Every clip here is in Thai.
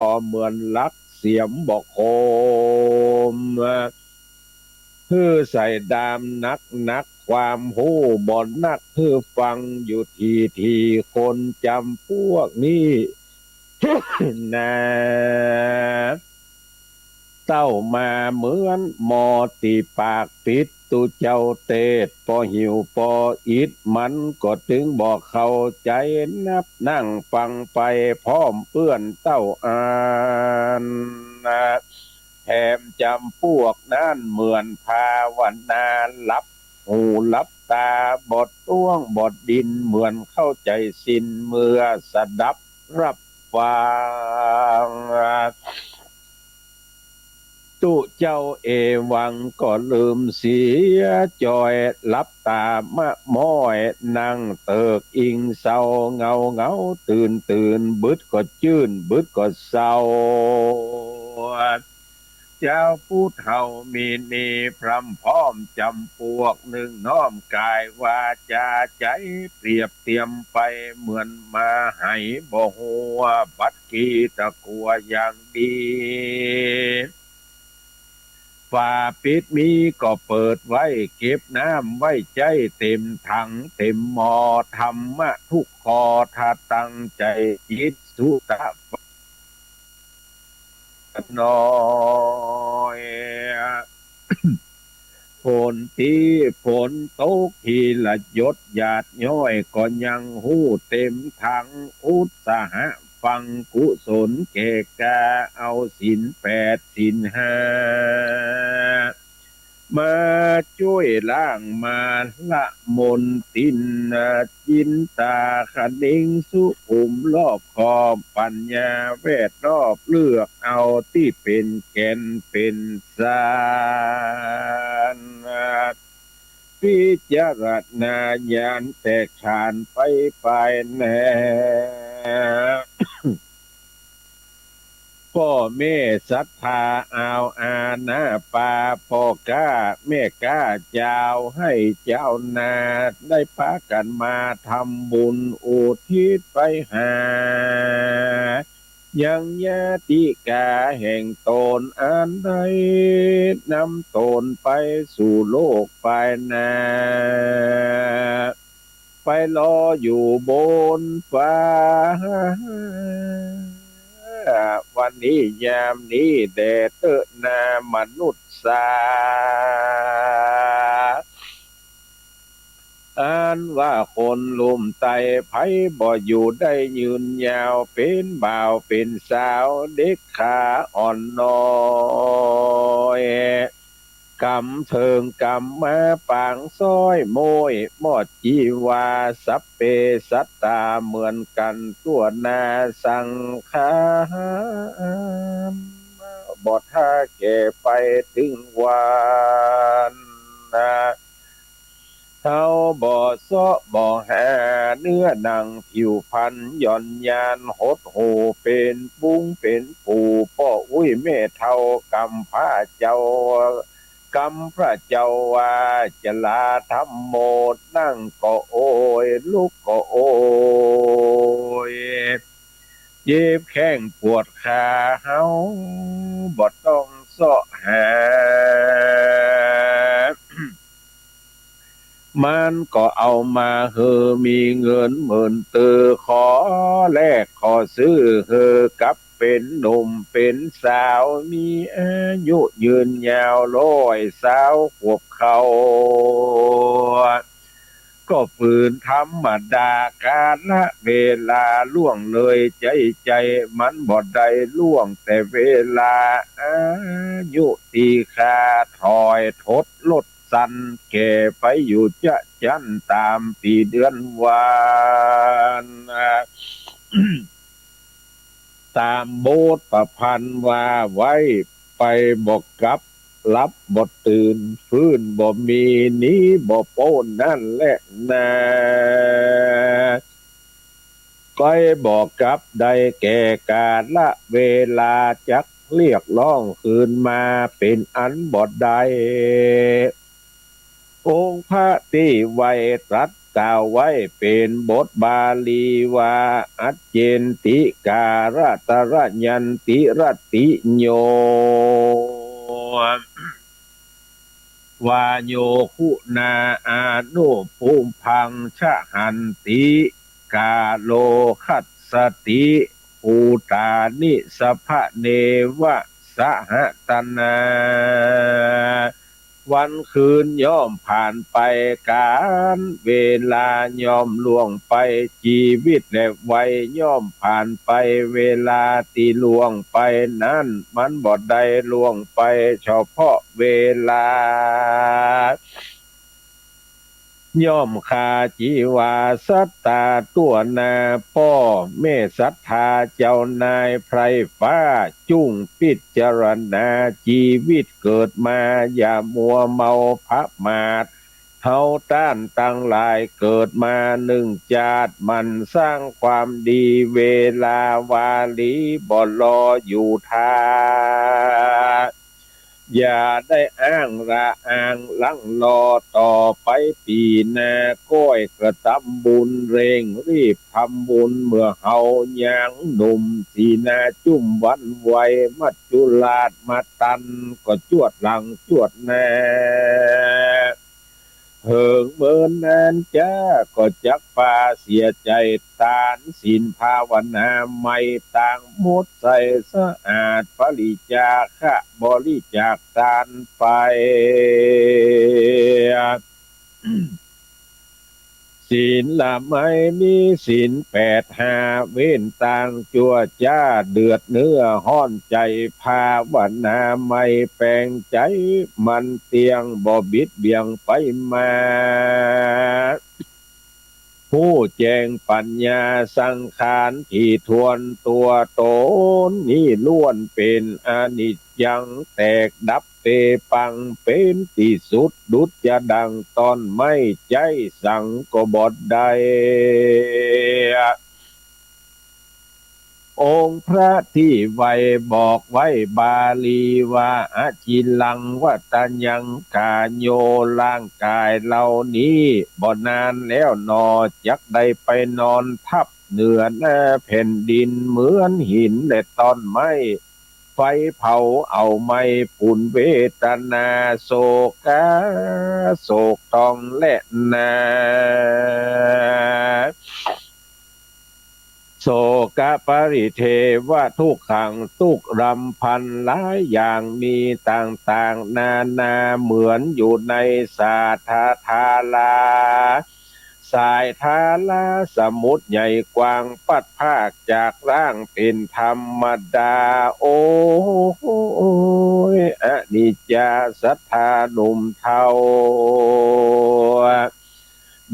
เหมือนลักเสียมบอกโคมคือใส่ดามนักความหู้บ่นักคือฟังอยู่ทีคนจำพวกนี้นะเต้ามาเหมือนหมอตีปากปิดตูเจ้าเตดพอหิวพออิดมันก็ถึงบอกเข้าใจนับนั่งฟังไปพร้อมเปื้อนเต้าอ่านแถมจำพวกนั้นเหมือนภาวนาลับหูลับตาบดต้วงบดดินเหมือนเข้าใจสิ้นเมื่อสดับรับฟัง ตุเจ้าเอวังก็ลืมเสียจอยลับตามะม้อยนั่งเติกอิงเศร้าเงาตื่นบึดก็จื้นบึดก็เศร้าเจ้าพูดเฮามีนีพรำพร้อมจำพวกหนึ่งน้อมกายว่าจะใจเปรียบเตรียมไปเหมือนมาให้บ่หัวบัดกีตะกัวอย่างดี ฝาปิดมีก็เปิดไว้เก็บน้ำไว้ใจเต็มถังเต็มหมอธรรมะทุกคอถ้าตั้งใจจิตสุตะน้อยฝนที่ฝนตกทีละหยดหยาดย้อยก็ยังหู้เต็มถังอุตสาหะฟังกุศลเกกาเอาศีลแปดศีลห้า มาช่วยล้างมาละมนตินจินตาคณิงสุขุมรอบคอบปัญญาเวทรอบเลือกเอาที่เป็นแก่นเป็นสารพิจารณาญาณแตกฉานไปแน่ พ่อแม่ศรัทธาเอาอาณาปาพ่อกล้าแม่กล้าเจ้าให้เจ้านาได้พากันมาทำบุญอุทิศไปหายังญาติกาแห่งตนอันใดนำตนไปสู่โลกไปนาไปรออยู่บนฟ้า วันนี้ยามนี้แดดเตอะนามนุษย์สาอ่านว่าคนลุมไตไผบ่อยู่ได้ยืนยาวเป็นบ่าวเป็นสาวเด็กขาอ่อนน้อยกำเทิงกำมาปางซ้อยโมยมอดจีวาสัพเปสัตตาเหมือนกันตัวนาสังขารบอท่าแก่ไปถึงวันนาเขาบ่อซาะบ่อหาเนื้อหนังผิวพันหย่อนยานหดหูเป็นปุ้งเป็นปูพ่ออุ้ยแม่เท่ากำผ้าเจ้ากำพระเจ้าว่าจะลาธรรมโมนั่งก็โอยลุกก็โอยเจ็บแข้งปวดขาเฮาบ่ต้องเสาะหา มันก็เอามาเฮอมีเงินหมื่นตือขอแลกขอซื้อเฮอกับเป็นหนุ่มเป็นสาวมีอายุยืนยาวร้อยสาวขวบเขาก็ฝืนธรรมดากาละเวลาล่วงเลยใจมันบ่ได้ล่วงแต่เวลาอายุตีคาถอยทดลดสันแก่ไปอยู่จะจันตามปีเดือนวานตามโบสถ์ประพันธ์ว่าไว้ไปบอกกลับรับบ่ตื่นฟื้นบ่มีนี้บ่โป้นนั่นแหละนะก้อยบอกกลับได้แก่กาลละเวลาจักเรียกร้องคืนมาเป็นอันบ่ได้ องค์พระที่ไวยตรัส กล่าวไว้เป็นบทบาลีว่าอัจเจนติการะตระยันติรติโยวาโยคุณาอานุภูมิพังชะหันติกาโลคัสสติภูตานิสภะเนวะสหตนาวันคืนย่อมผ่านไปการเวลาย่อมล่วงไปชีวิตและวัยย่อมผ่านไปเวลาที่ล่วงไปนั้นมันบ่ได้ล่วงไปเฉพาะเวลาย่อมคาจีวาสัตตาตัวนาพ่อเมศรัทธาเจ้านายไพรฟ้าจุ้งพิจารณาชีวิตเกิดมาอย่ามัวเมาพับมาดเฮาต้านตั้งหลายเกิดมาหนึ่งจาดมันสร้างความดีเวลาวาลีบ่รออยู่ทาอย่าได้อ้างระอ้างลังรอต่อไปปีหน้าก้อยกระทำบุญเร่งรีบทำบุญเมื่อเฮายังหนุ่มสีนาจุ่มวันไวมัจจุลาดมาตันก็จวดหลังจวดแน่เหิงเมินนานจ้าก็จักฟ้าเสียใจตานศีลภาวนาไม่ต่างหมดใส่สะอาดปริจาคะบริจาคทานไป ศีลละไม่มีศีลแปดหาเว้นต่างจัวจ้าเดือดเนื้อห้อนใจภาวนาไม่แปลงใจมันเตียงบ่บิดเบี่ยงไปมาผู้แจ้งปัญญาสังขารที่ทวนตัวตนนี่ล้วนเป็นอนิจจังแตกดับเปปังเป็นที่สุดดุจจะดังตอนไม่ใจสั่งก็บดได้องค์พระที่ไว้บอกไว้บาลีว่าอาจิลังวัตยังกาโยร่างกายเหล่านี้บ่นานแล้วนอจักได้ไปนอนทับเหนือหน้าแผ่นดินเหมือนหินและต้นไม้ไฟเผาเอาไม่ปุ่นเวทนาโศกาโศกตองและนาโสกปริเทวทุกขังทุกรำพันหลายอย่างมีต่างๆนานาเหมือนอยู่ในสาธาธาลาสายทาลาสมุทรใหญ่กว้างปัดภาคจากร่างเป็นธรรมดาโอ้ยอนิจจาสัทธาหนุ่มเทา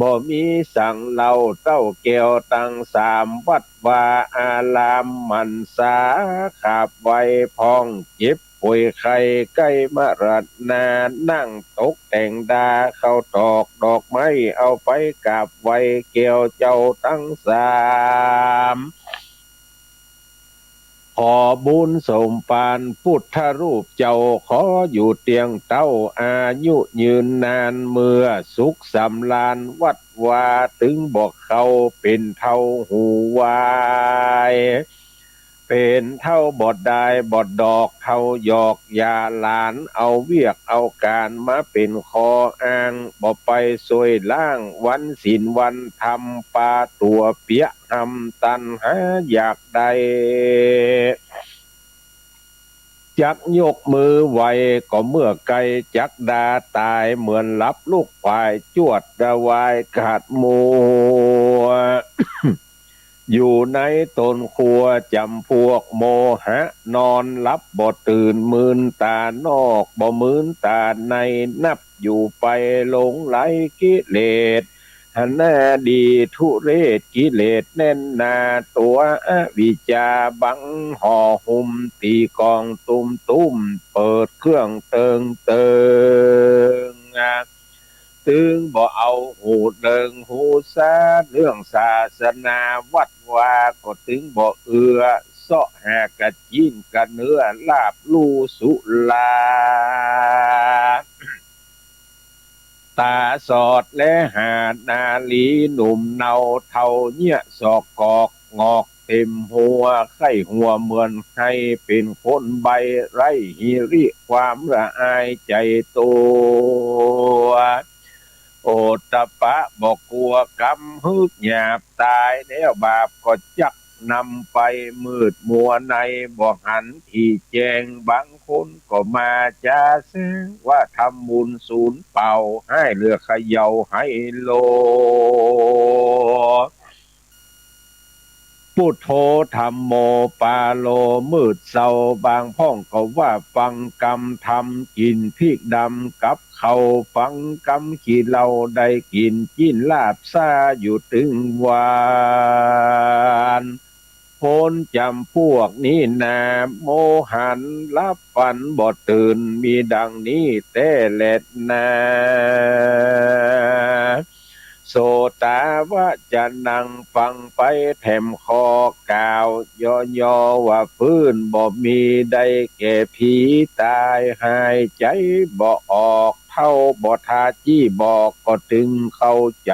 บ่มีสั่งเราเต้าแก้วตั้งสามวัดวาอารามมันสาขาบไว้พองเจ็บป่วยไข้ใกล้มรัดนานั่งตกแต่งดาเข้าตอกดอกไม้เอาไปกราบไว้แก้วเจ้าตั้งสามขอบุญสมปานพุทธรูปเจ้าขออยู่เตียงเต้าอายุยืนนานเมื่อสุขสำราญวัดวาถึงบอกเขาเป็นเท่าหูวายเป็นเท่าบดได้บดดอกเท่าหยอกยาหลานเอาเวียกเอาการมาเป็นคออ้างบ่ไปสวยล่างวันศีลวันทำปาตัวเปียหำตันหาอยากได้จักยกมือไหวก็เมื่อไกลจักดาตายเหมือนรับลูกควายจวดระวายขาดมัว อยู่ในต้นครัวจำพวกโมหะนอนรับบ่ตื่นมืนตานอกบ่มืนตาในนับอยู่ไปหลงไหลกิเลสหันหน้าดีทุเรศกิเลสแน่นหนาตัวอวิชชาบังห่อหุ้มตีกองตุ้มเปิดเครื่องเติงตึงบ่เอาหูเดิงหูซาเรื่องศาสนาวัดวาก็ถึงบ่เอือเสาะหากะจีนกะเนื้อลาบลูสุลา ตาสอดและหาดนาลีหนุ่มเนาเทาเนี่ยศอกกอกงอกเต็มหัวไข้หัวเหมือนให้เป็นคนใบไร้ฮิริความละอายใจตัวโอตตะปะบอกกลัวกำฮึกหยาบตายแล้วบาปก็จักนำไปมืดมัวในบอกหันที่แจงบางคนก็มาจะแซงว่าทำบุญศูนย์เป่าให้เรือเขย่าให้โล พุทโธธรรมโมปาโลมืดเศร้าบางพ้องก็ว่าฟังกรรมทำกินพริกดำกับเขาฟังกรรมขีเราได้กินกินลาบซาอยู่ถึงวานพ้นจำพวกนี้นาโมหันรับฝันบ่ตื่นมีดังนี้แต่แลดนาโสตาวะจะนั่งฟังไปแถมคอกล่าวยอว่าฟื้นบ่มีได้แก่ผีตายหายใจบ่ออกเท่าบ่ทาจี้บอกก็ถึงเข้าใจ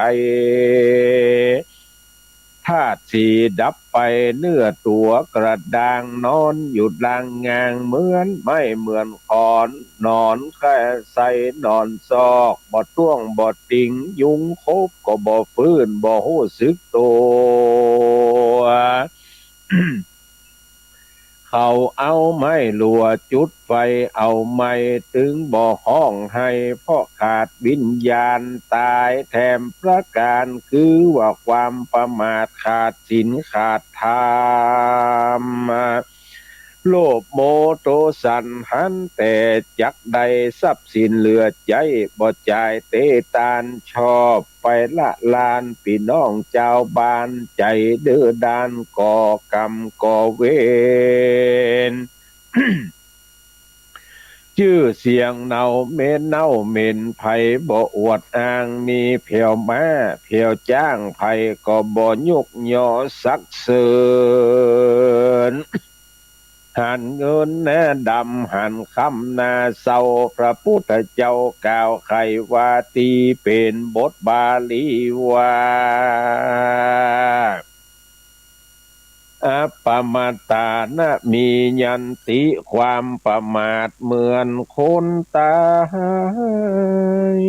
ธาตุสีดับไปเนื้อตัวกระด้างนอนอยู่ลางงางเหมือนไม่เหมือนขอนนอนแค่ใส่นอนซอกบ่ต้วงบ่ติงยุงคบก็บ่ฟื้นบ่หู้สึกตัวเขาเอาไม้ลัวจุดไฟเอาไม้ถึงบ่ห้องให้เพราะขาดวิญญาณตายแถมประการคือว่าความประมาทขาดศีลขาดธรรมโลภโมโทสันหันแต่จักใดทรัพย์สินเหลือใจบ่จ่ายเตตานชอบไปละลานพี่น้องเจ้าบ้านใจเดือดานก่อกรรมก่อเวร ชื่อเสียงเนาเม้นเนาเม่นไผบ่อวดอ้างมีเพียวมาเพียวจ้างไผก็บ่ยุกยอสักเสริญ หันเงินแน่ดำหันคำนาเศร้าพระพุทธเจ้ากล่าวไขว่าตีเป็นบทบาลีว่าอัปปมาตานะมียันติความประมาทเหมือนคนตาย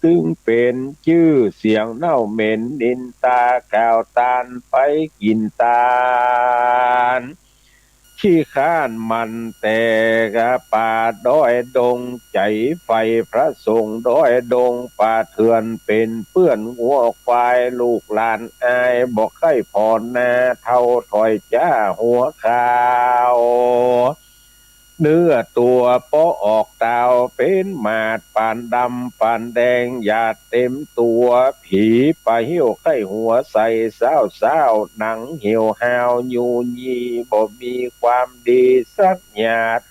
ตึงเป็นชื่อเสียงเน่าเหม็นดินตากล่าวตานไปกินตาล ขี้ข้านมันแต่กะป่าด้อยดงใจไฟพระสงฆ์ด้อยดงป่าเถื่อนเป็นเปื้อนหัวควายลูกหลานอายบอกให้พอนาเท่าถอยจ้าหัวขาวเนื้อตัวปอออกดาวเป็นหมาดปานดำปานแดงหยาดเต็มตัวผีไปเหี่ยวไข้หัวใส่เศร้าเศร้าหนังเหี่ยวหาวยูยีบ่มีความดีสักหยาด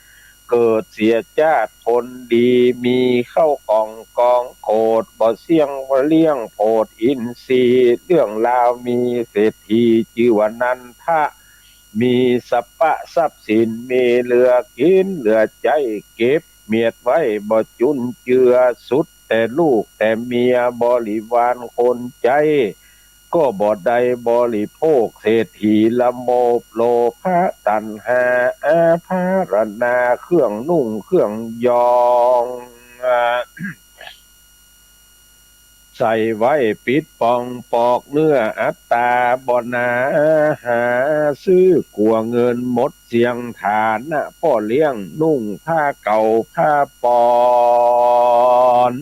เกิดเสียชาติคนดีมีเข้าของกองโคดบ่เสี่ยงบ่เลี้ยงโพดอินทรีย์เรื่องราวมีเศรษฐีชื่อว่านันทะ มีสัพพะทรัพย์สินมีเหลือกินเหลือใจเก็บเมียดไว้บ่จุนเจือสุดแต่ลูกแต่เมียบริวารคนใจก็บ่ได้บริโภคเศรษฐีละโมบโลภะตัณหาอาภารณาเครื่องนุ่งเครื่องยองใส่ไว้ปิดปองปอกเนื้ออัตตาบ่นาหาซื้อกลัวเงินหมดเสียงฐานนะพ่อเลี้ยงนุ่งผ้าเก่าผ้าปอน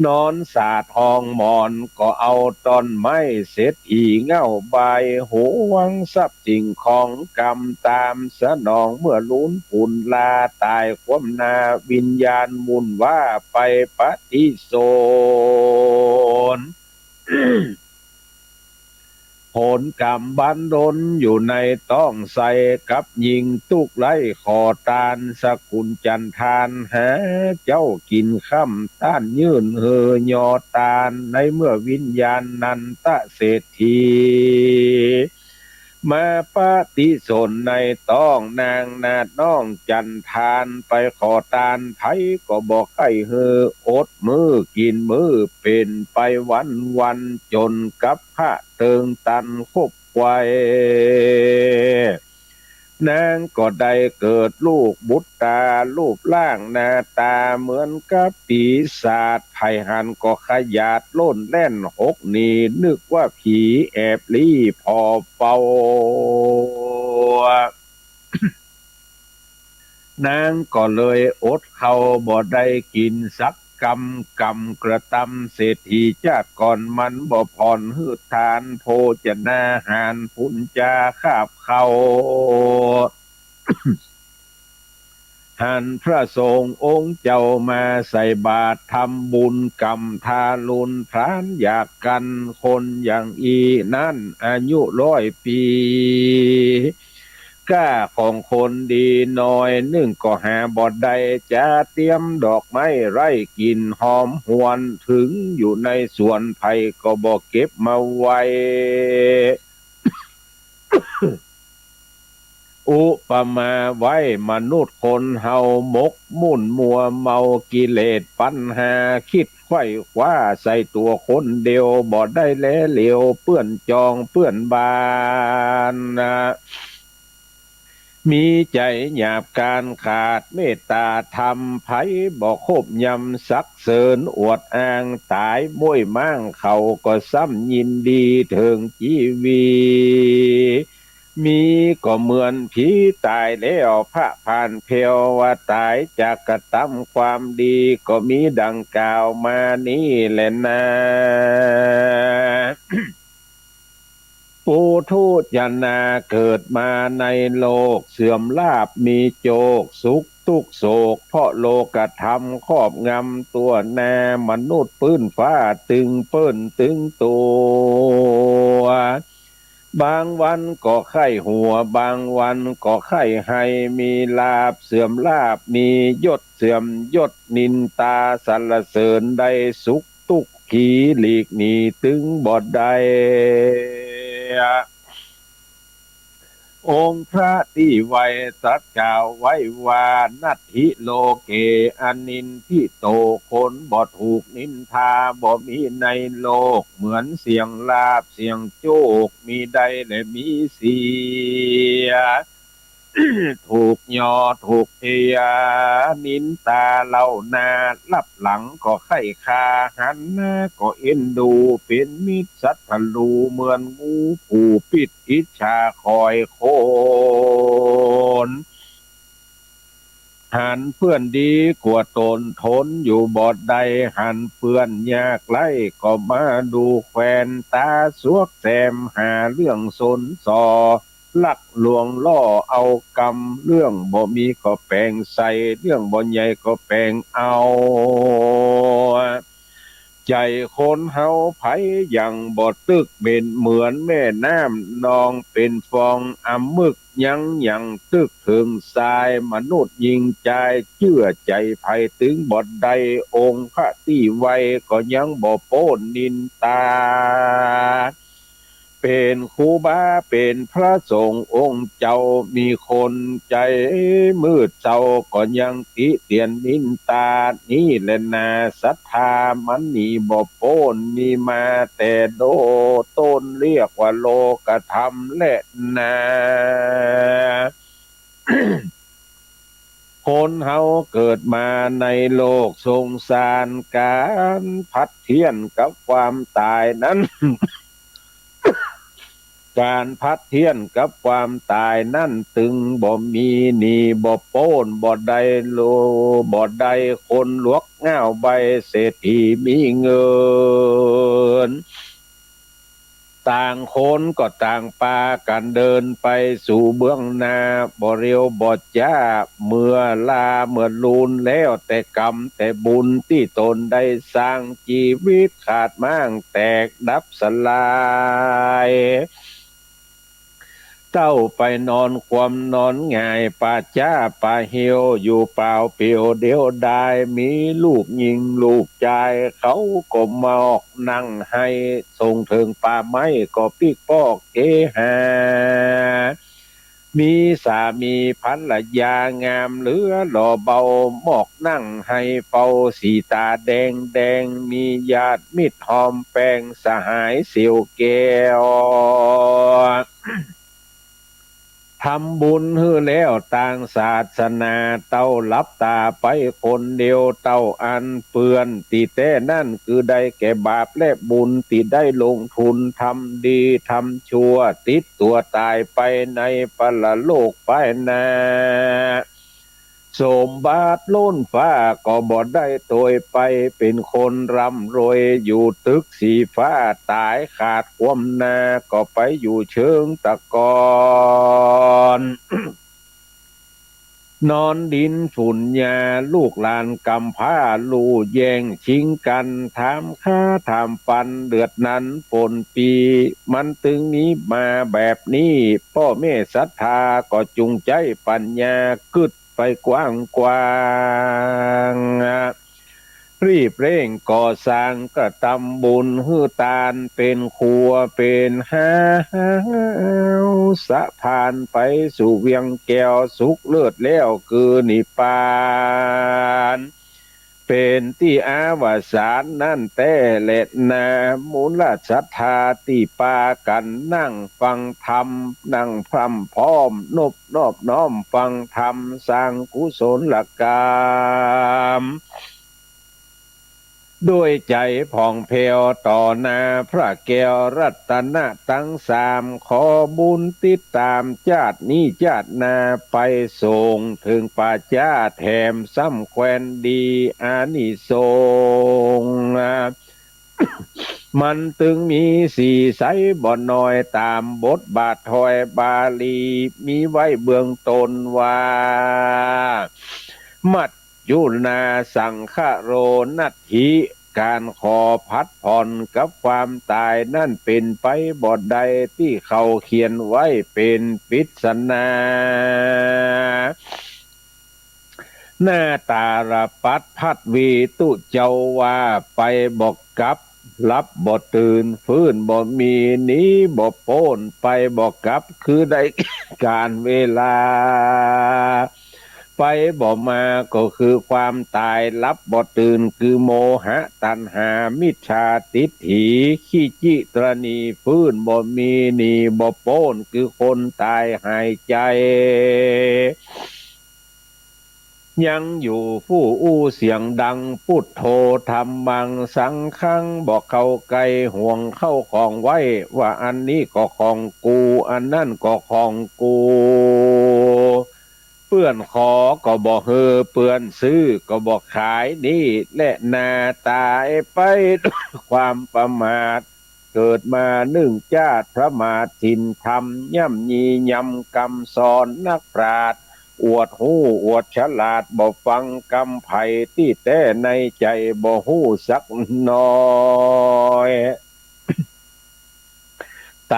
นอนสาดห้องหมอนก็เอาตอนไม้เศรษฐีเง่าใบหวงทรัพย์สิ่งของกรรมตามสนองเมื่อลุ้นปุ่นลาตายความนาวิญญาณมุนว่าไปปฏิโสน ผลกรรมบันดลอยู่ในต้องใส่กับยิงตุกไล่ขอตานสกุลจันทานหาเจ้ากินค่ำต้านยื่นเฮยอตานในเมื่อวิญญาณนันตะเศรษฐี มาปฏิสนในต้องนางนาดน้องจันทานไปขอตานไผก็บอกให้เฮออดมือกินมือเป็นไปวันวันจนกับพระเติงตันคบไว้ นางก็ได้เกิดลูกบุตรตารูปร่างหน้าตาเหมือนกับปีศาจไผ่หันก็ขยาดโล่นแล่นหกหนีนึกว่าผีแอบลี่พอเป่านางก็เลยอดเขาบ่ได้กินสักกระตำเศรษฐีชาติก่อนมันบ่พรหืดทานโภชนาหารพุนจาคาบเขา หันพระสงฆ์องค์เจ้ามาใส่บาตรทำบุญกรรมทารุณพรานอยากกันคนอย่างอีนั่นอายุ100 ปีกล้าของคนดีน้อยนึ่งก็หาบอดใดจะเตรียมดอกไม้ไร่กินหอมหวนถึงอยู่ในสวนไผ่ก็บอกเก็บมาไว้ อุปมาไว้มนุษย์คนเฮาหมกมุ่นมัวเมากิเลสปัญหาคิดไขว้คว้าใส่ตัวคนเดียวบ่ได้แลเหลวเปื้อนจองเปื้อนบานนะมีใจหยาบการขาดเมตตาธรรมไผบ่คบยำสักเสริญอวดอ้างตายม้วยมั่งเขาก็ซ้ำยินดีถึงชีวีมีก็เหมือนผีตายแล้วพระผ่านเพลวว่าตายจากกระทำความดีก็มีดังกล่าวมานี่แหละนะปูทุจนาเกิดมาในโลกเสื่อมลาบมีโจกสุขทุกโศกเพราะโลกธรรมครอบงำตัวแน่มนุษย์ปื้นฟ้าตึงเปิ้นตึงตัวบางวันก็ไข้หัวบางวันก็ไข้ให้มีลาบเสื่อมลาบมียศเสื่อมยศนินตาสรรเสริญได้สุขทุกขีหลีกหนีตึงบอดใด องค์พระที่ไว้ตรัสกล่าวไว้ว่านัตถิโลเกอนินทิโตคนบ่ถูกนินทาบ่มีในโลกเหมือนเสียงลาบเสียงโจกมีใดและมีเสีย ถูกยอถูกเทียนินตาเล่านาลับหลังก็ไข้คาหันหน้าก็เอ็นดูเป็นมิตรสัตว์ทะลูเหมือนงูผู้ปิดอิจฉาคอยโคนหันเพื่อนดีกว่าตนทนอยู่บอดใดหันเพื่อนยากไล่ก็มาดูแควนตาสวกแซมหาเรื่องสนสอ ลักลวงล่อเอากรรมเรื่องบ่มีก็แปลงใส่เรื่องบ่ใหญ่ก็แปลงเอาใจคนเฮาไผยังบ่ตึกเป็นเหมือนแม่น้ำนองเป็นฟองอำมึกยังตึกถึงทรายมนุษย์ยิงใจเชื่อใจไผถึงบ่ได้องค์พระที่ไว้ก็ยังบ่โป้นนินตา เป็นครูบาเป็นพระสงฆ์องค์เจ้ามีคนใจมืดเศร้าก็ยังติเตียนนินตานี่แหละนาศรัทธามันนี่บ่โป้นมีมาแต่โดต้นเรียกว่าโลกธรรมและนาคนเฮาเกิดมาในโลกสงสารการพัดเทียนกับความตายนั้น การพัดเทียนกับความตายนั่นตึงบ่มีนี่บ่โป้นบ่ได้โลบ่ได้คนลวกง่าวใบเศรษฐีมีเงินต่างคนก็ต่างปากันเดินไปสู่เบื้องหน้าบ่เร็วบ่จ้าเมื่อลาเมื่อลูนแล้วแต่กรรมแต่บุญที่ตนได้สร้างชีวิตขาดมั่งแตกดับสลาย เต้าไปนอนความนอนง่ายป่าจ้าป่าเหี่ยวอยู่เปล่าเปลี่ยวเดียวดายมีลูกยิงลูกชายเขาก็มาออกนั่งให้ส่งถึงป่าไม้ก็ปิกปอกเกหามีสามีภรรยางามเหลือหล่อเบาหมอกนั่งให้เป่าสีตาแดงแดงมีญาติมิตรหอมแปงสหายเสียวแก้ว ทำบุญฮือแล้วต่างศาสนาเต้าลับตาไปคนเดียวเต้าอันเปือนตีแต่นั่นคือได้แก่บาปและบุญที่ได้ลงทุนทำดีทำชั่วติดตัวตายไปในปรโลกไปนาสมบาทล้นฟ้าก็บ่ได้โตยไปเป็นคนร่ำรวยอยู่ตึกสีฟ้าตายขาดความนาก็ไปอยู่เชิงตะกอน นอนดินฝุ่นยาลูกหลานกำพร้าลู่แย่งชิงกันถามข้าถามฟันเดือดนั้นฝนปีมันตึงนี้มาแบบนี้พ่อแม่ศรัทธาก็จุงใจปัญญากึดไปกว้างกว้างรีบเร่งก่อสร้างก็ตำบุญฮือตาลเป็นครัวเป็นห้าวสะพานไปสู่เวียงแก้วสุขเลิศแล้วคือนิพพานเป็นที่อาวสานนั่นแต่เล็ดนามูลศรัทธาที่ปากันนั่งฟังธรรมนั่งพร่ำพร้อมนอบน้อมฟังธรรมสร้างกุศลกรรม ด้วยใจผ่องเพวต่อหน้าพระแก้วรัตนะทั้งสามขอบุญติดตามชาตินี้ชาติหนาไปส่งถึงป่าจ้าแถมซ้ำแควนดีอานิสงส์มันตึงมีสี่ไสบ่อนน้อยตามบทบาทถอยบาลีมีไว้เบื้องตนว่ามัดยุนาสังฆโรนัตถิการขอพัดผ่อนกับความตายนั่นเป็นไปบ่ใดที่เขาเขียนไว้เป็นปริศนาหน้าตาลปัดพัดวีตุเจ้าว่าไปบอกกับรับบ่ตื่นฟื้นบ่มีหนี้บ่โป้นไปบอกกับคือได้ การเวลาไปบ่มาก็คือความตายรับบ่ตื่นคือโมหะตัณหามิจฉาทิฏฐิขี้จิตรณีฟื้นบ่มีหนี้บ่โป้นคือคนตายหายใจยังอยู่ผู้อู้เสียงดังพุทโธธรรมังสังฆังบอกเข้าไกลห่วงเข้าของไว้ว่าอันนี้ก็ของกูอันนั่นก็ของกูเปื้อนขอก็บอกเฮอเปื้อนซื้อก็บอกขายนี่และนาตายไปด้วยความประมาทเกิดมาหนึ่งชาติพระมาทินธรรมย่ำยียำกำสอนนักปราชญ์อวดหูอวดฉลาดบ่ฟังกำไผ่ที่แต่ในใจบ่หูสักน้อย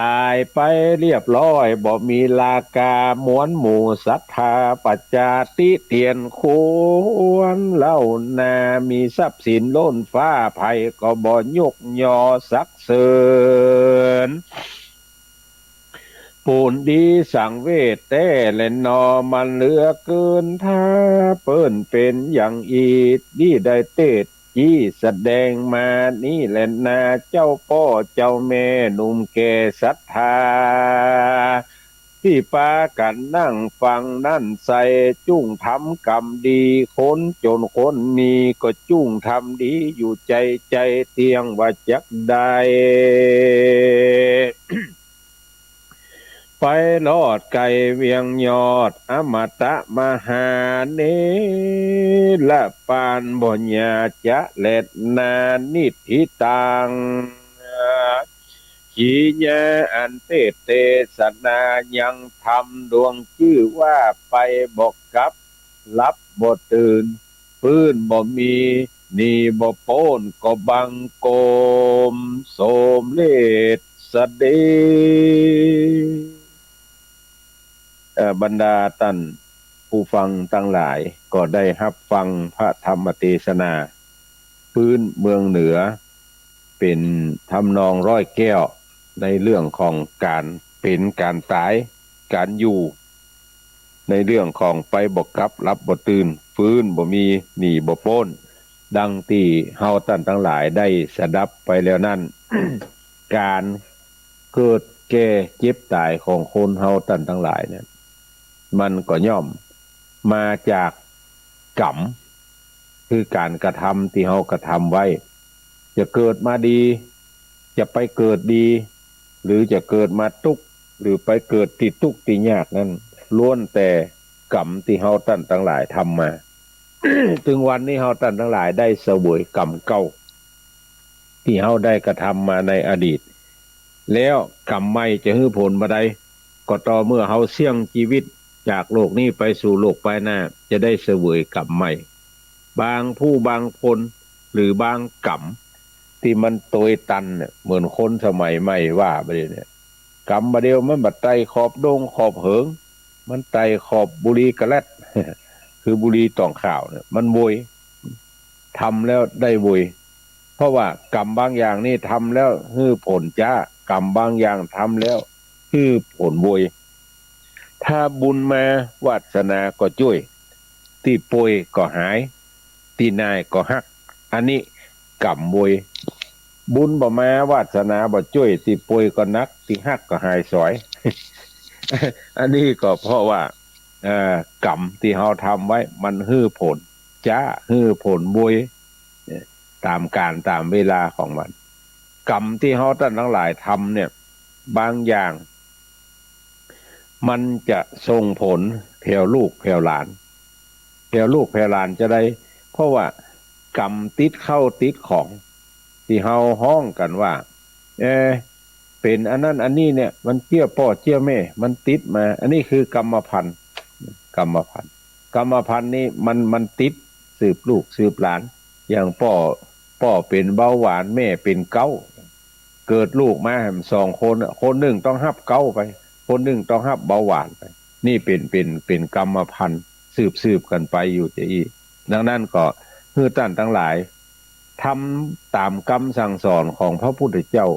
ตายไปเรียบร้อยบ่มีลากามวนหมู่ศรัทธาปัจจาติเตียนควรเล่านามีทรัพย์สินล้นฟ้าไผ่ก็บ่ยกยอสักเสริญปูนดีสังเวชแต่และนอมันเหลือเกินถ้าเปิ้นเป็นอย่างอีกดีได้เตดจี้แสดงมานี่แหละนาเจ้าพ่อเจ้าแม่หนุ่มแก่ศรัทธาที่ปากันนั่งฟังนั่นใส่จุ้งทำกรรมดีคนจนคนมีก็จุ้งทำดีอยู่ใจใจเตียงว่าจักได้ไปลอดไก่เวียงยอดอมตะมหาเนละปานบ่ญาจะเล็ดนานิทิตังขีญาอันเตศนายังทำดวงชื่อว่าไปบอกกับรับบ่ตื่นฟื้นบ่มีนี่บ่โป้นก็บังโกมโสมเลศเสด บรรดาท่านผู้ฟังทั้งหลายก็ได้รับฟังพระธรรมเทศนาพื้นเมืองเหนือเป็นทำนองร้อยแก้วในเรื่องของการเป็นการตายการอยู่ในเรื่องของไปบ่กลับรับบ่ตื่นฟื้นบ่มีหนีบ่พ้นดังที่เฮาท่านทั้งหลายได้สดับไปแล้วนั่น การเกิดแก่เจ็บตายของคนเฮาท่านทั้งหลายเนี่ยมันก็ย่อมมาจากกรรมคือการกระทำที่เฮากระทำไว้จะเกิดมาดีจะไปเกิดดีหรือจะเกิดมาทุกข์หรือไปเกิดติดทุกข์ติดยากนั้นล้วนแต่กรรมที่เฮาท่านทั้งหลายทำมา ถึงวันนี้เฮาท่านทั้งหลายได้เสวยกรรมเก่าที่เฮาได้กระทำมาในอดีตแล้วกรรมใหม่จะให้ผลมาได้ก็ต่อเมื่อเฮาเสี่ยงชีวิตจากโลกนี้ไปสู่โลกภายหน้าจะได้เสวยกรรมใหม่บางผู้บางคนหรือบางกรรมที่มันโตยตันเนี่ยเหมือนคนสมัยใหม่ว่าไปเนี่ยกรรมมาเดียวมันบัดไตขอบดงขอบเหิงมันไตขอบบุรีกระแลด คือบุรีตองข่าวเนี่ยมันโวยทำแล้วได้โวยเพราะว่ากรรมบางอย่างนี่ทำแล้วฮื้อผลจ้ากรรมบางอย่างทำแล้วฮื้อผลโวยถ้าบุญมาวาสนาก็ช่วยที่ป่วยก็หายที่นายก็ฮักอันนี้กรรมโวยบุญบ่มาวาสนาบ่ช่วยที่ป่วยก็นักที่ฮักก็หายสอย อันนี้ก็เพราะว่ากรรมที่เราทำไว้มันฮื้อผลจ้าฮื้อผลบุยตามการตามเวลาของมันกรรมที่เราท่านทั้งหลายทำเนี่ยบางอย่างมันจะส่งผลแผ่วลูกแผ่วหลานแผ่วลูกแผ่วหลานจะได้เพราะว่ากรรมติดเข้าติดของที่เราห้องกันว่าเป็นอันนั้นอันนี้เนี่ยมันเจี้ยพ่อเจี้ยแม่มันติดมาอันนี้คือกรรมพันธุ์กรรมพันธุ์กรรมพันธุ์นี่มันติดสืบลูกสืบหลานอย่างพ่อเป็นเบาหวานแม่เป็นเกาเกิดลูกมาแหมสองคนคนหนึ่งต้องหับเกาไปคนหนึ่งต้องหับเบาหวานไปนี่เป็นกรรมพันธุ์สืบกันไปอยู่จะอีดังนั้นก็คือท่านทั้งหลายทำตามคำสั่งสอนของพระพุทธเจ้า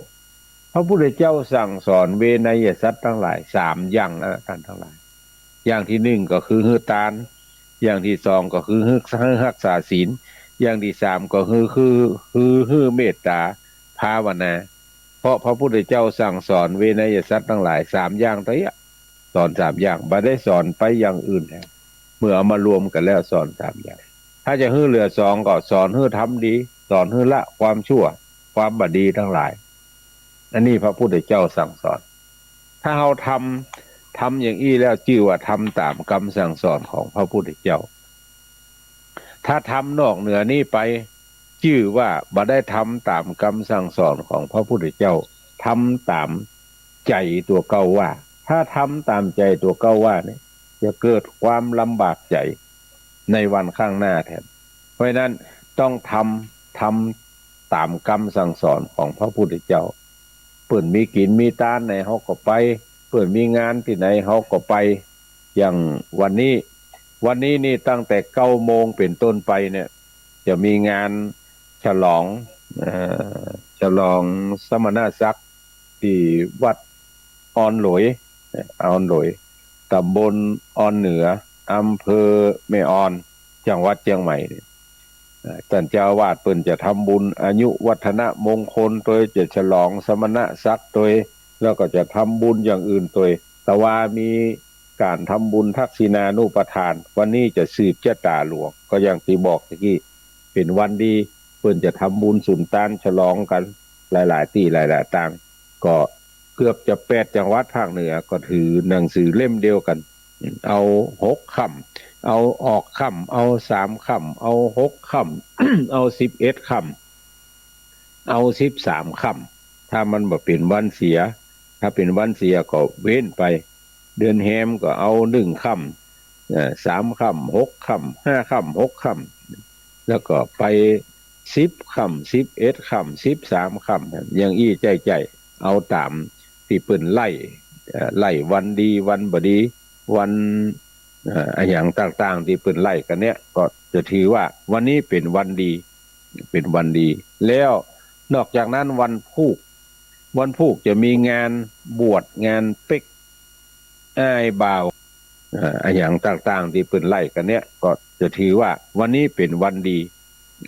พระพุทธเจ้าสั่งสอนเวนยสัตว์ทั้งหลาย3อย่างนะท่านทั้งหลายอย่างที่1ก็คือฮือตานอย่างที่2ก็คือฮือรักษาศีลอย่างที่3ก็คือเมตตาภาวนาเพราะพระพุทธเจ้าสั่งสอนเวนยสัตว์ทั้งหลาย3อย่างเท่านี้สอน3อย่างบ่ได้สอนไปอย่างอื่นแล้วเมื่อเอามารวมกันแล้วสอน3อย่างถ้าจะฮือเหลือ2ก็สอนฮือทำดีสอนฮือละความชั่วความบดีทั้งหลายอันนี้พระพุทธเจ้าสั่งสอนถ้าเราทำอย่างนี้แล้วชื่อว่าทำตามคำสั่งสอนของพระพุทธเจ้าถ้าทำนอกเหนือนี้ไปชื่อว่าบ่ได้ทำตามคำสั่งสอนของพระพุทธเจ้าทำตามใจตัวเก่าว่าถ้าทำตามใจตัวเก่าว่าเนี่ยจะเกิดความลำบากใจในวันข้างหน้าแทนเพราะฉะนั้นต้องทำตามคำสั่งสอนของพระพุทธเจ้าเปิ่นมีกินมีตานไหนเขาก็ไปเปิ่นมีงานที่ไหนเขาก็ไปอย่างวันนี้นี่ตั้งแต่9 โมงเป็นต้นไปเนี่ยจะมีงานฉลองสมณศักดิ์ที่วัดออนหลวยตำบลออนเหนืออำเภอแม่ออนจังหวัดเชียงใหม่ท่านเจ้าวาดเปิ่นจะทำบุญอายุวัฒนมงคลโดยจะฉลองสมณศักดิ์โดยแล้วก็จะทำบุญอย่างอื่นโดยแต่ว่ามีการทำบุญทักษิณานุปทานวันนี้จะสืบชะตาหลวงก็อย่างที่บอกเมื่อกี้เป็นวันดีเปิ่นจะทำบุญสุนทานฉลองกันหลายๆที่หลายๆต่างก็เกือบจะ8 จังหวัดภาคเหนือก็ถือหนังสือเล่มเดียวกันเอา6 ค่ำเอาออกค่ำเอา3 ค่ำเอา6 ค่ำ เอา11 ค่ำเอา13 ค่ำถ้ามันบ่เป็นวันเสียถ้าเป็นวันเสียก็เว้นไปเดือนแฮมก็เอา1 ค่ำ3 ค่ำ6 ค่ำ5 ค่ำ6 ค่ำแล้วก็ไป10 ค่ำ11 ค่ำ13 ค่ำอย่างอี้ใจเอาตามที่เปิ้นไล่วันดีวันบ่ดี วันอย่างต่างๆที่เปิดไล่กันเนี่ยก็จะถือว่าวันนี้เป็นวันดีเป็นวันดีแล้วนอกจากนั้นวันพุกจะมีงานบวชงานเป๊กอ้ายบ่าวอย่างต่างๆที่เปิดไล่กันเนี่ยก็จะถือว่าวันนี้เป็นวันดี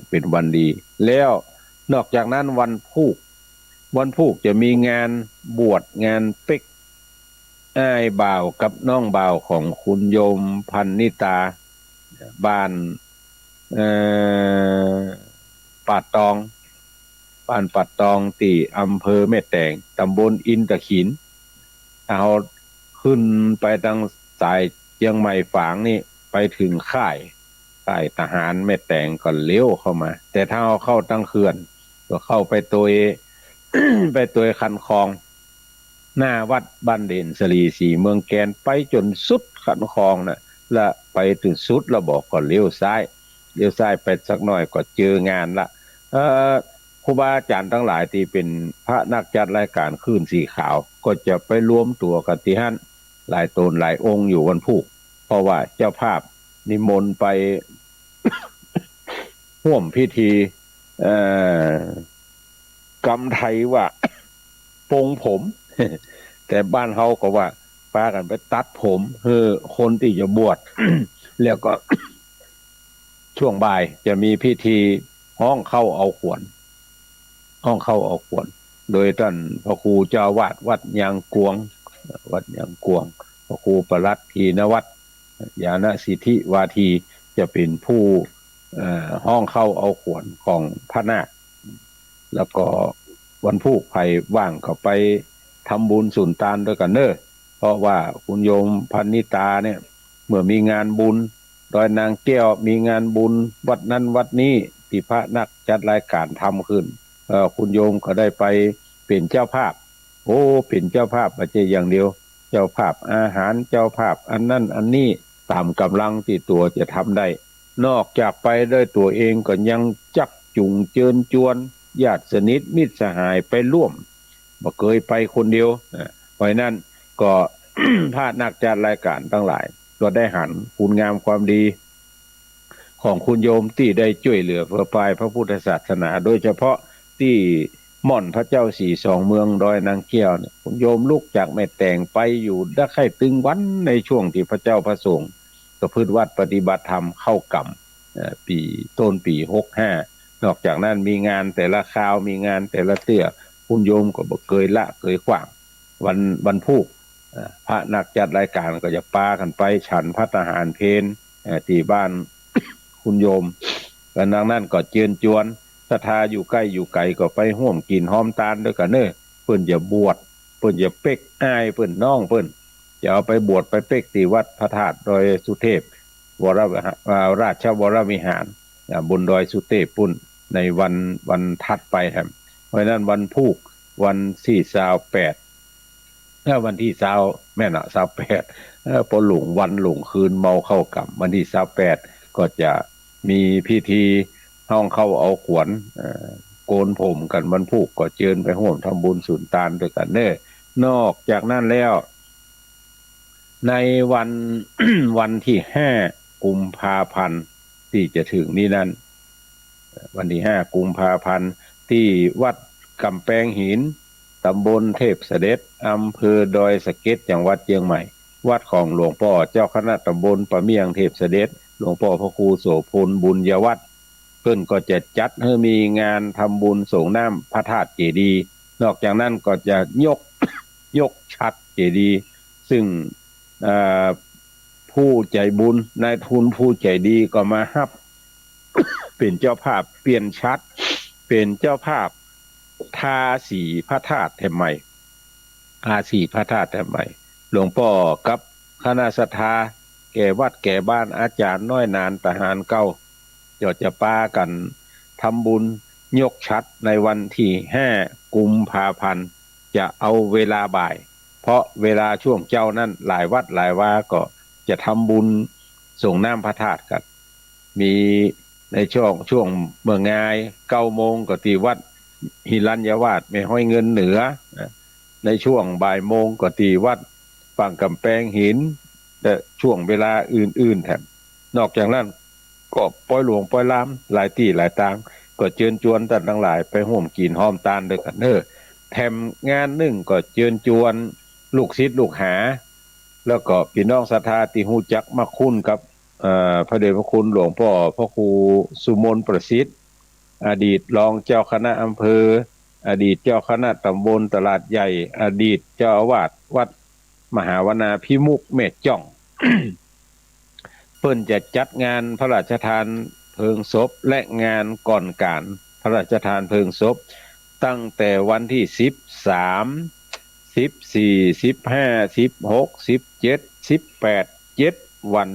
เป็นวันดีแล้วนอกจากนั้นวันพุกจะมีงานบวชงานเป๊กอ้ายบ่าวกับน้องบ่าวของคุณโยมพันนิตาบ้านเอ่อป่าตองบ้านป่าตองตีอำเภอแม่แตงตำบลอินตะขินเอาขึ้นไปทางสายเชียงใหม่ฝางนี่ไปถึงค่ายทหารแม่แตงก็เลี้ยวเข้ามาแต่ถ้าเอาเข้าตั้งเขื่อนก็เข้าไปตัว ไปตัวคันคลองหน้าวัดบ้านเด่นสลีสีเมืองแกนไปจนสุดคันคลองน่ะและไปถึงสุดแล้วบอกก็เลี้ยวซ้ายไปสักหน่อยก็เจองานละเอ่อครูบาอาจารย์ทั้งหลายที่เป็นพระนักจัดรายการคลื่นสีขาวก็จะไปรวมตัวกันที่หั่นหลายตนหลายองค์อยู่วันพุธเพราะว่าเจ้าภาพนิมนต์ไปร่วมพิธีเอ่อกำไทยว่าปลงผม แต่บ้านเฮาก็ว่าพากันไปตัดผมเพื่อคนที่จะบวช แล้วก็ ช่วงบ่ายจะมีพิธีห้องเข้าเอาขวัญโดยท่านพระครูเจ้าวาดวัดยางกวงพระครูประหลัดทีนวัตญาณสิทธิวาทีจะเป็นผู้ห้องเข้าเอาขวัญของพระนาคแล้วก็วันพุธใครว่างก็ไปทำบุญสุนทานด้วยกันเนอะเพราะว่าคุณโยมพันนิตาเนี่ยเมื่อมีงานบุญดอยนางแก้วมีงานบุญวัดนั้นวัดนี้ที่พระนักจัดรายการทำขึ้นคุณโยมก็ได้ไปเป็นเจ้าภาพโอ้เป็นเจ้าภาพไม่ใช่อย่างเดียวเจ้าภาพอาหารเจ้าภาพอันนั้นอันนี้ตามกำลังที่ตัวจะทำได้นอกจากไปด้วยตัวเองก็ยังจักจุงเจิญจวนญาติสนิทมิตรสหายไปร่วมบ่เคยไปคนเดียวเพราะนั้นก็ พระนักจัดรายการทั้งหลายก็ได้หันคุณงามความดีของคุณโยมที่ได้ช่วยเหลือเพื่อปลายพระพุทธศาสนาโดยเฉพาะที่ม่อนพระเจ้าสี่สองเมืองดอยนางแก้วเนี่ยคุณโยมลูกจากแม่แตงไปอยู่ได้ไข่ตึงวันในช่วงที่พระเจ้าพระสงฆ์ประพฤติวัดปฏิบัติธรรมเข้ากรรมปีต้นปี65นอกจากนั้นมีงานแต่ละคราวมีงานแต่ละเตื้อคุณโยมก็บ่เคยละเคยขวางวันพุธพระนักจัดรายการก็จะปากันไปฉันพัฒหารเพนที่บ้านคุณโยมกันดังนั้นก็เจือนจวนศรัทธาอยู่ใกล้อยู่ไกลก็ไปห่วมกินหอมตาลด้วยกันเนอะเพิ่นจะบวชเพิ่นจะเป๊กอ้ายเพิ่นน้องเพิ่นจะเอาไปบวชไปเป๊กที่วัดพระธาตุดอยสุเทพราชวรวิหารบนดอยสุเทพปุ่นในวันถัดไปครับเพราะนั้นวันพุธวันที่28ถ้าวันที่20แม่น่ะ28พอหลงวันหลงคืนเมาเข้ากับวันที่28ก็จะมีพิธีห้องเข้าเอาขวัญโกนผมกันวันพุธก็เชิญไปร่วมทำบุญสุนทานด้วยกันเน้อนอกจากนั้นแล้วในวัน วันที่5 กุมภาพันธ์ที่จะถึงนี้นั้นวันที่5 กุมภาพันธ์ที่วัดกำแพงหินตำบลเทพเสด็จอำเภอดอยสะเก็ดจังหวัดเชียงใหม่วัดของหลวงพ่อเจ้าคณะตำบลปะเมียงเทพเสด็จหลวงพ่อพระครูโสพลบุญยวัฒน์เพิ่นก็จะจัดให้มีงานทำบุญส่งน้ำพระธาตุเจดีย์นอกจากนั้นก็จะยก ยกชัดเจดีย์ซึ่งผู้ใจบุญนายทุนผู้ใจดีก็มาฮับ เป็นเจ้าภาพเปลี่ยนชัดเป็นเจ้าภาพทาสีพระธาตุแถมใหม่ทาสีพระธาตุแถมใหม่หลวงพ่อกับคณะศรัทธาแก่วัดแก่บ้านอาจารย์น้อยนานทหารเก่าจะปากันทำบุญยกชัดในวันที่5 กุมภาพันธ์จะเอาเวลาบ่ายเพราะเวลาช่วงเจ้านั้นหลายวัดหลายวาก็จะทำบุญส่งน้ำพระธาตุกันมีในช่วงเมื่องาย9 โมงก็ที่วัดหิรัญยวาสไม่ห้อยเงินเหนือในช่วงบ่ายโมงก็ที่วัดฝั่งกำแพงหิน แต่ช่วงเวลาอื่นๆแถมนอกจากนั้นก็ปล่อยหลวงปล่อยล้ำหลายที่หลายทางก็เชิญชวนท่านทั้งหลายไปร่วมกินหอมตาลด้วยกันแถมงานหนึ่งก็เชิญชวนลูกศิษย์ลูกหาแล้วก็พี่น้องศรัทธาที่ฮู้จักมักคุ้นกับพระเดชพระคุณหลวงพ่อพระครูสุมนประสิทธิ์อดีตรองเจ้าคณะอำเภออดีตเจ้าคณะตำบลตลาดใหญ่อดีตเจ้าอาวาสวัดมหาวนาพิมุกเมตจ่อง เพิ่นจะจัดงานพระราชทานเพลิงศพและงานก่อนการพระราชทานเพลิงศพตั้งแต่วันที่13 14 15 16 17 18 7วัน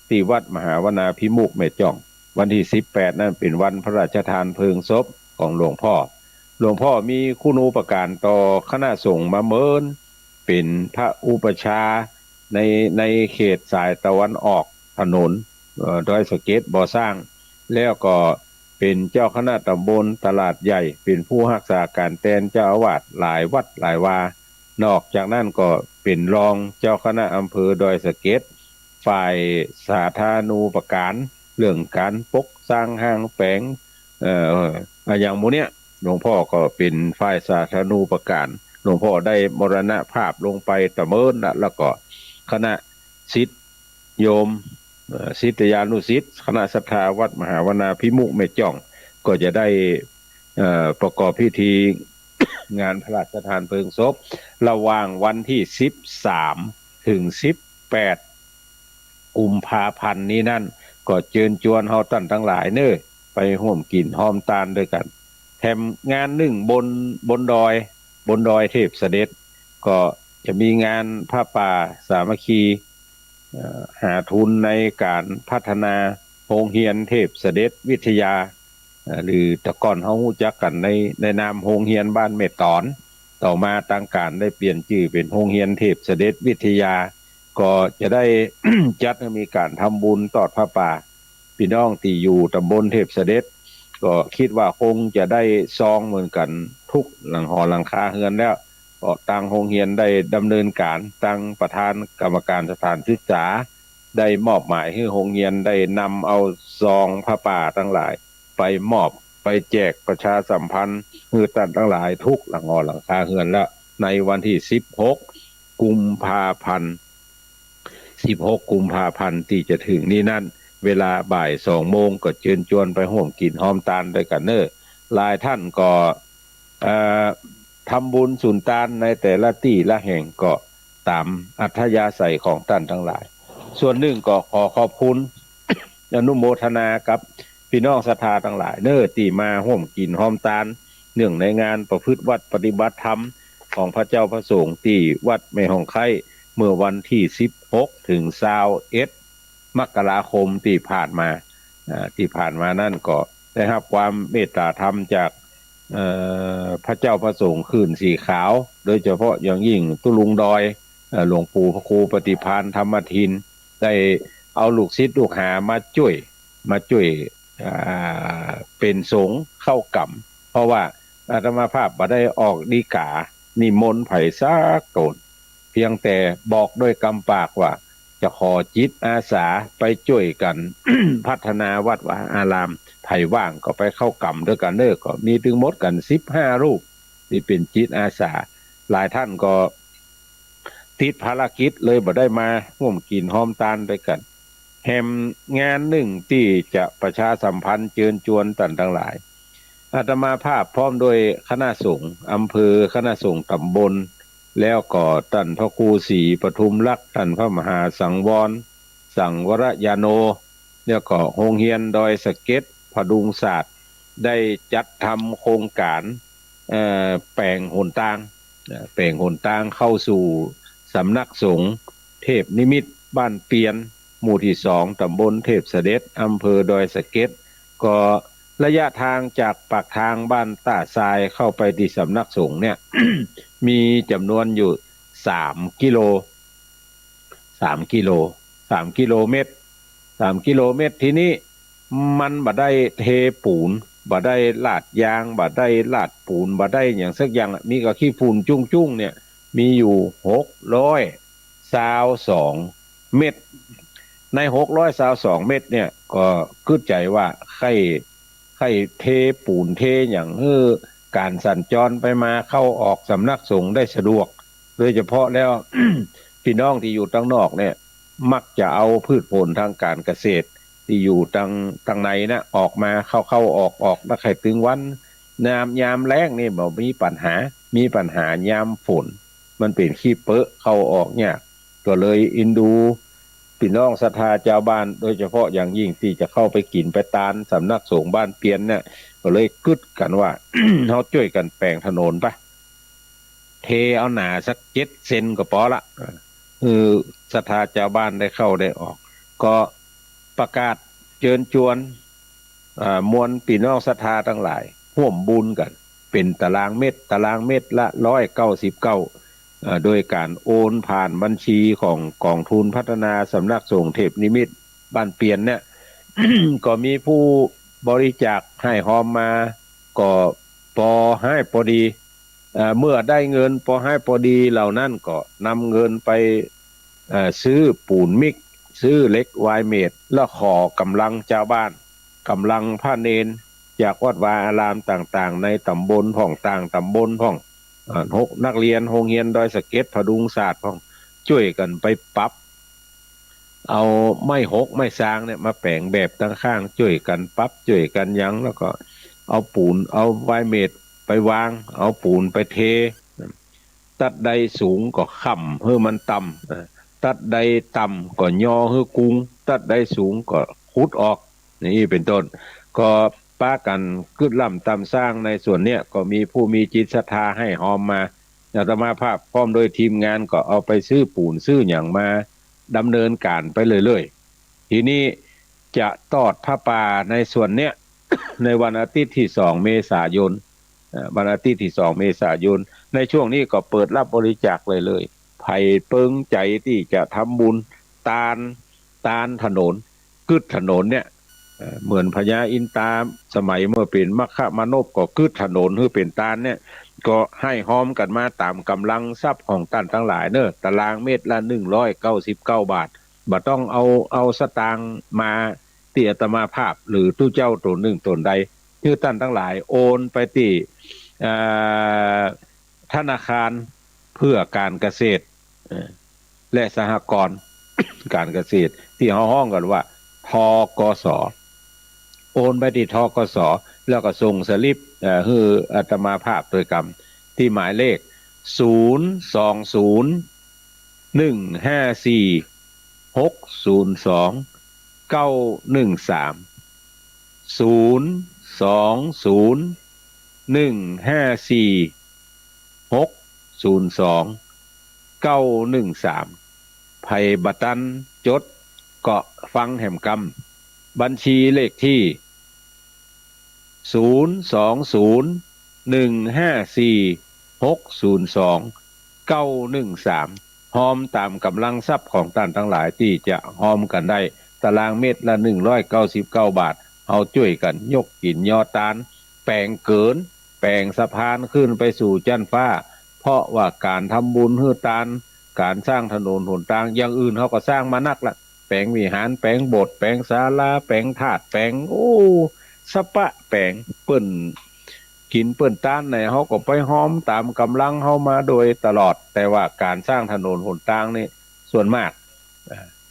ที่วัดมหาวนาพิมุกแม่จ่องวันที่18นั่นเป็นวันพระราชทานเพลิงศพของหลวงพ่อมีคุณูปการต่อคณะสงฆ์มาเมินเป็นพระอุปชาในเขตสายตะวันออกถนนดอยสะเก็ดบ่อสร้างแล้วก็เป็นเจ้าคณะตำบลตลาดใหญ่เป็นผู้รักษาการแทนเจ้าอาวาสหลายวัดหลายวานอกจากนั้นก็เป็นรองเจ้าคณะอำเภอดอยสะเก็ดฝ่ายสาธารณูปการเรื่องการปกสร้างห้างแฝงอย่างหมู่เนี้ยหลวงพ่อก็เป็นฝ่ายสาธารณูปการหลวงพ่อได้มรณภาพลงไปตะเมินนะแล้วก็คณะศิษย์โยมศิษยานุศิษย์คณะศรัทธาวัดมหาวนาพิมุกแม่จ่องก็จะได้ประกอบพิธี งานพระราชทานเพลิงศพระหว่างวันที่13ถึง18กุมภาพันธ์นี้นั่นก็เชิญชวนเฮาท่านทั้งหลายเน้อไปร่วมกินหอมตาลด้วยกันแถมงานหนึ่งบนดอยเทพเสด็จก็จะมีงานผ้าป่าสามัคคีหาทุนในการพัฒนาโรงเรียนเทพเสด็จวิทยาหรือแต่ก่อนเขารู้จักกันในนามโรงเรียนบ้านเมตอนต่อมาทางการได้เปลี่ยนชื่อเป็นโรงเรียนเทพเสด็จวิทยาก็จะได้ จัดให้มีการทำบุญตอดผ้าป่าพี่น้องที่อยู่ตำบลเทพเสด็จก็คิดว่าคงจะได้ซองเหมือนกันทุกหลังหอหลังคาเฮือนแล้วก็ทางโรงเรียนได้ดำเนินการตั้งประธานกรรมการสถานศึกษาได้มอบหมายให้โรงเรียนได้นำเอาซองผ้าป่าทั้งหลายไปมอบไปแจกประชาสัมพันธ์คือท่านทั้งหลายทุกหลังหอหลังคาเฮือนแล้วในวันที่16กุมภาพันธ์ที่จะถึงนี้นั่นเวลาบ่าย2 โมงก็เชิญชวนไปร่วมกินหอมตาลด้วยกันเนอะหลายท่านก็ทำบุญสุนทานในแต่ละที่ละแห่งก็ตามอัธยาศัยของท่านทั้งหลายส่วนหนึ่งก็ขอขอบคุณ อนุโมทนากับพี่น้องศรัทธาทั้งหลายเนอะที่มาร่วมกินหอมตาลเนื่องในงานประพฤติวัดปฏิบัติธรรมของพระเจ้าพระสงฆ์ที่วัดแม่ฮ่องไคเมื่อวันที่16ถึง21มกราคมที่ผ่านมานั่นก็ได้รับความเมตตาธรรมจากพระเจ้าพระสงฆ์คืนสีขาวโดยเฉพาะอย่างยิ่งตุลุงดอยหลวงปู่พระครูปฏิภาณธรรมทินได้เอาลูกศิษย์ลูกหามาช่วยเป็นสงฆ์เข้ากรรมเพราะว่าอาตมาภาพบ่ได้ออกฎีกานิมนต์ไผซักตนเพียงแต่บอกด้วยกำปากว่าจะขอจิตอาสาไปช่วยกัน พัฒนาวัดวาอารามไผว่างก็ไปเข้ากรรมด้วยกันเด้อก็มีถึงหมดกัน15รูปที่เป็นจิตอาสาหลายท่านก็ติดภารกิจเลยบ่ได้มาร่วมกินหอมตาลด้วยกันแฮมงานหนึ่งที่จะประชาสัมพันธ์เชิญชวนท่านทั้งหลายอาตมาภาพพร้อมโดยคณะสงฆ์อำเภอคณะสงฆ์ตำบลแล้วก็ท่านพระครูศรีปทุมลักษณ์ท่านพระมหาสังวรสังวรยาโนแล้วก็โรงเรียนดอยสะเก็ดพดุงศาสตร์ได้จัดทำโครงการแปลงหนทางเข้าสู่สำนักสงฆ์เทพนิมิตรบ้านเปียนหมู่ที่2ตำบลเทพเสด็จอำเภอดอยสะเก็ดก็ระยะทางจากปากทางบ้านตาทรายเข้าไปที่สำนักสงฆ์เนี่ย มีจำนวนอยู่3 กิโล3 กิโลเมตรทีนี้มันบ่ได้เทปูนบ่ได้ลาดยางบ่ได้ลาดปูนบ่ได้อย่างสักอย่างมีก็ขี้ฝุ่นจุ้งๆเนี่ยมีอยู่622 เม็ดใน622 เม็ดเนี่ยก็คิดใจว่าใครเทปูนเทอย่างการสัญจรไปมาเข้าออกสำนักสงฆ์ได้สะดวกโดยเฉพาะแล้ว พี่น้องที่อยู่ตั้งนอกเนี่ยมักจะเอาพืชผลทางการเกษตรที่อยู่ตั้งในนะออกมาเข้าออกแล้วใครถึงวันยามแล้งนี่บอกมีปัญหายามฝนมันเป็นขี้เปอะเข้าออกเนี่ยก็เลยอินดูพี่น้องศรัทธาชาวบ้านโดยเฉพาะอย่างยิ่งที่จะเข้าไปกินไปตานสำนักสงฆ์บ้านเปียนเนี่ยก็เลยกึดกันว่า เขาช่วยกันแปลงถนนปะเทเอาหนาสัก7 เซนก็พอละคือศรัทธาชาวบ้านได้เข้าได้ออกก็ประกาศเชิญชวนมวลพี่น้องศรัทธาทั้งหลายร่วมบุญกันเป็นตารางเม็ดละ199โดยการโอนผ่านบัญชีของกองทุนพัฒนาสำนักสงฆ์เทพนิมิตรบ้านเปลี่ยนเนี่ย ก็มีผู้บริจาคให้หอมมาก็พอให้พอดีเมื่อได้เงินพอให้พอดีเหล่านั้นก็นำเงินไปซื้อปูนมิกซื้อเหล็กไวเมดแล้วขอกำลังชาวบ้านกำลังพระเนนจากวัดวาอารามต่างๆในตำบลพ่องต่างตำบลพ่องนักเรียนโรงเรียนดอยสะเก็ดพดุงศาสตร์พ่องช่วยกันไปปรับเอาไม้สร้างเนี่ยมาแปลงแบบตั้งข้างช่วยกันปรับช่วยกันยั้งแล้วก็เอาปูนเอาไวเมดไปวางเอาปูนไปเทตัดใดสูงก็ค่ำเพื่อมันต่ำตัดใดต่ำก็ย่อเพื่อกุงตัดใดสูงก็ขุดออกนี่เป็นต้นก็ป้ากันกึดล่ำตำสร้างในส่วนเนี้ยก็มีผู้มีจิตศรัทธาให้หอมมาอาตมาภาพพร้อมโดยทีมงานก็เอาไปซื้อปูนซื้ออย่างมาดำเนินการไปเรื่อยๆทีนี้จะตอดผ้าป่าในส่วนเนี้ย ในวันอาทิตย์ที่2 เมษายนวันอาทิตย์ที่2 เมษายนในช่วงนี้ก็เปิดรับบริจาคเลยไผ่เปิงใจที่จะทำบุญตาลถนนกึดถนนเนี่ยเหมือนพญาอินตาสมัยเมื่อเป็นมัคคะมานพก็กึดถนนคือเป็นตาลเนี่ยก็ให้หอมกันมาตามกำลังทรัพย์ของท่านทั้งหลายเนอะตารางเมตรละ199 บาทบ่ต้องเอาสตางค์มาที่อาตมาภาพหรือตู้เจ้าตนหนึ่งตนใดที่ท่านทั้งหลายโอนไปที่ธนาคารเพื่อการเกษตรและสหกรณ์ การเกษตรที่เขาห้องกันว่าทกสโอนไปที่ทกสแล้วก็ส่งสลิปให้อาตมาภาพโดยกรรมที่หมายเลข0201546029113ไผ่บัตันจดเกาะฟังแห่มกำบัญชีเลขที่0201546029113หอมตามกำลังทรัพย์ของท่านทั้งหลายที่จะหอมกันได้ตารางเมตรละ199 บาทเอาช่วยกันยกหินยอตานแปลงเกินแปลงสะพานขึ้นไปสู่จันฟ้าเพราะว่าการทำบุญฮือตานการสร้างถนนหนทางอย่างอื่นเขาก็สร้างมานักละแปลงวิหารแปลงโบสถ์แปลงศาลาแปลงธาตุแปลงสปะแปลงเปิ้นกินเปิ้นต้านในเขาก็ไปห้อมตามกำลังเขามาโดยตลอดแต่ว่าการสร้างถนนหนทางนี่ส่วนมาก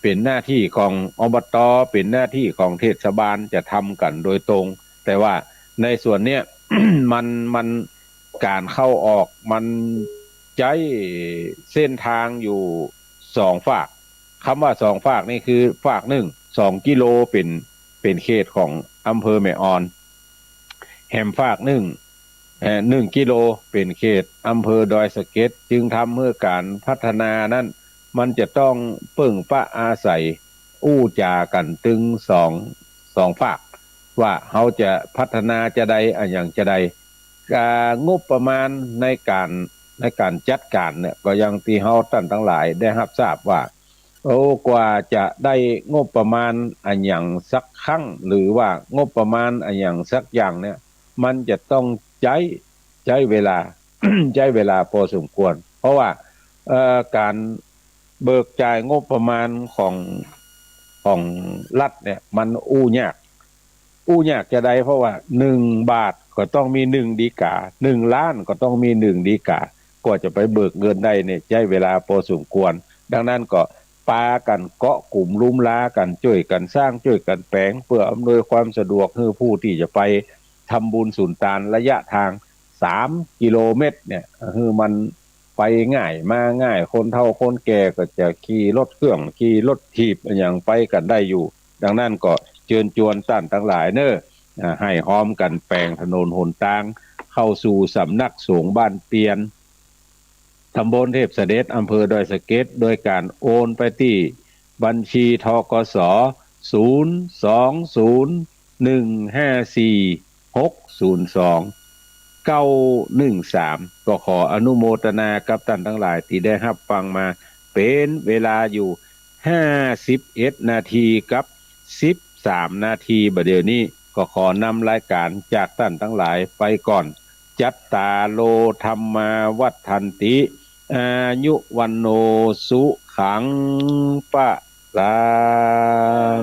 เป็นหน้าที่ของอบต.เป็นหน้าที่ของเทศบาลจะทำกันโดยตรงแต่ว่าในส่วนเนี้ย มันการเข้าออกมันใช้เส้นทางอยู่2 ฝากคำว่า2 ฝากนี่คือฝาก2 กิโลเป็นเขตของอำเภอแม่ออนแหมฝาก1 กิโลเป็นเขตอำเภอดอยสะเก็ดจึงทำเมื่อการพัฒนานั้นมันจะต้องเปิ่งปะอาศัยอู้จากันตึงสองฝากว่าเขาจะพัฒนาจะใดอย่างจะใดงบประมาณในการจัดการเนี่ยก็ยังที่เขาท่านทั้งหลายได้รับทราบว่ากว่าจะได้งบประมาณอย่างสักครั้งหรือว่างบประมาณอย่างสักอย่างเนี่ยมันจะต้องใช้เวลา ใช้เวลาพอสมควรเพราะว่าการ เบิกจ่ายงบประมาณของรัฐเนี่ยมันอู้ยากจะได้เพราะว่า1 บาทก็ต้องมี1 ดีกา1 ล้านก็ต้องมี1 ดีกาจะไปเบิกเงินได้เนี่ยใช้เวลาพอสมควรดังนั้นก็ปากันเกาะกลุ่มลุ่มล้ากันช่วยกันสร้างช่วยกันแปลงเพื่ออำนวยความสะดวกให้ผู้ที่จะไปทำบุญสุนทานระยะทาง3 กิโลเมตรเนี่ยคือมันไปง่ายมาง่ายคนเฒ่าคนแก่ก็จะขี่รถเครื่องขี่รถถีบอย่างไปกันได้อยู่ดังนั้นก็เชิญชวนท่านทั้งหลายเนอะให้ห้อมกันแปลงถนนหนทางเข้าสู่สำนักสงฆ์บ้านเปียนตำบลเทพเสด็จอำเภอดอยสะเก็ดโดยการโอนไปที่บัญชีธกส02014602913ก็ขออนุโมทนากับท่านทั้งหลายที่ได้รับฟังมาเป็นเวลาอยู่51 นาทีกับ13 นาทีบัดเดี๋ยวนี้ก็ขอนำรายการจากท่านทั้งหลายไปก่อนจัตตาโลธรรมาวัฏันติอายุวันโนสุขังปะลัง